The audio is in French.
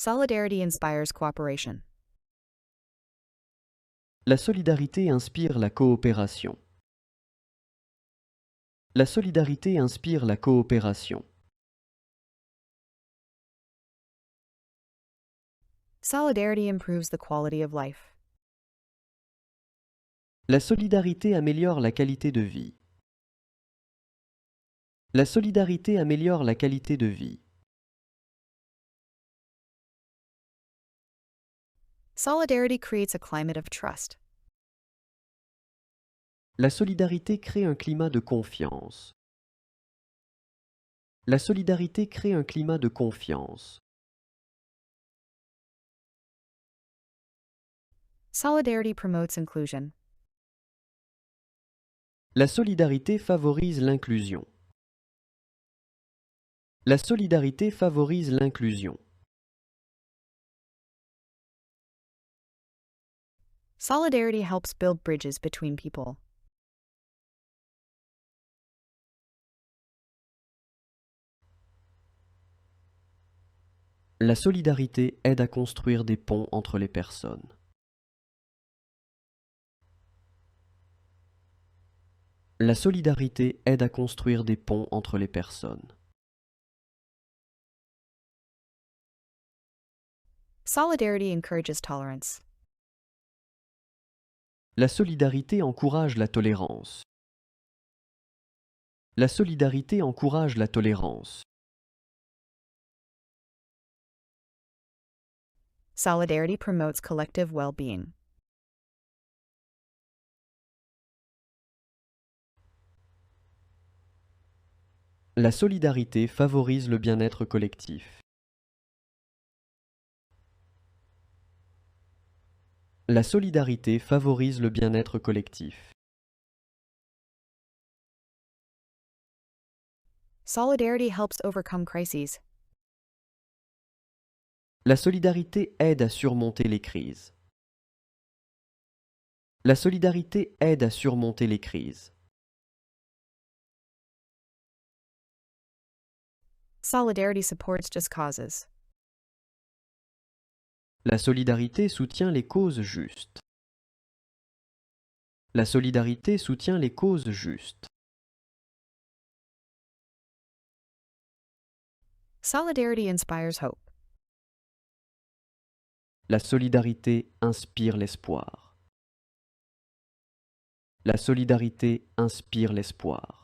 Solidarity inspires cooperation. La solidarité inspire la coopération. La solidarité inspire la coopération. Solidarity improves the quality of life. La solidarité améliore la qualité de vie. La solidarité améliore la qualité de vie. Solidarity creates a climate of trust. La solidarité crée un climat de confiance. La solidarité crée un climat de confiance. Solidarity promotes inclusion. La solidarité favorise l'inclusion. La solidarité favorise l'inclusion. Solidarity helps build bridges between people. La solidarité aide à construire des ponts entre les personnes. La solidarité aide à construire des ponts entre les personnes. Solidarity encourages tolerance. La solidarité encourage la tolérance. La solidarité encourage la tolérance. Solidarity promotes collective well-being. La solidarité favorise le bien-être collectif. La solidarité favorise le bien-être collectif. Solidarity helps overcome crises. La solidarité aide à surmonter les crises. La solidarité aide à surmonter les crises. Solidarity supports just causes. La solidarité soutient les causes justes. La solidarité soutient les causes justes. Solidarity inspires hope. La solidarité inspire l'espoir. La solidarité inspire l'espoir.